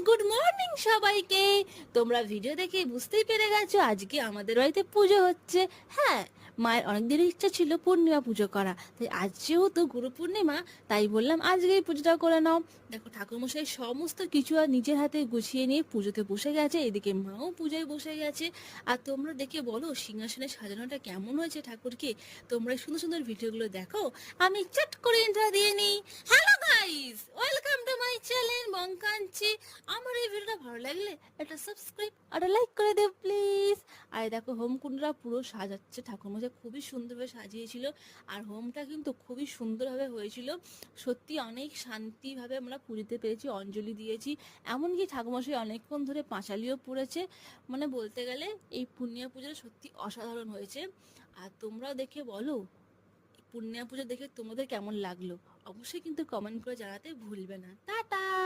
Good morning সবাইকে। তোমরা video দেখে বুঝতেই পেরে গেছো আজকে আমাদের বাড়িতে পুজো হচ্ছে। হ্যাঁ, মায়ের অনেক দিনের ইচ্ছা ছিল পূর্ণিমা পুজো করা, তাই আজ যেহেতু গুরু পূর্ণিমা তাই বললাম আজকেই পুজোটা করে নাও। দেখো ঠাকুরমশাই সমস্ত কিছু আর নিজের হাতে গুছিয়ে নিয়ে পুজোতে বসে গেছে, এদিকে মাও পূজায় বসে গেছে। আর তোমরা দেখে বলো সিংহাসনে সাজানোটা কেমন হয়েছে ঠাকুরকে। তোমরা এই সুন্দর সুন্দর ভিডিওগুলো দেখো, আমি চট করে ইন্ট্রো দিয়ে নিই। Hello guys, welcome to my channel বঙ্কাঞ্চি। আমার এই ভিডিওটা ভালো লাগলে একটা সাবস্ক্রাইব আর লাইক করে দেব প্লিজ। আর দেখো হোমকুণ্ডরা পুরো সাজাচ্ছে, ঠাকুরমশাই খুবই সুন্দরভাবে সাজিয়েছিল। আর হোমটা কিন্তু খুবই সুন্দরভাবে হয়েছিল। সত্যি অনেক শান্তিভাবে আমরা পুজোতে পেরেছি, অঞ্জলি দিয়েছি। এমনকি ঠাকুরমশাই অনেকক্ষণ ধরে পাঁচালিও পড়েছে। মানে বলতে গেলে এই পূর্ণিমা পুজোটা সত্যি অসাধারণ হয়েছে। আর তোমরাও দেখে বলো পূর্ণিমা পুজো দেখে তোমাদের কেমন লাগলো, অবশ্যই কিন্তু কমেন্ট করে জানাতে ভুলবে না। টাটা।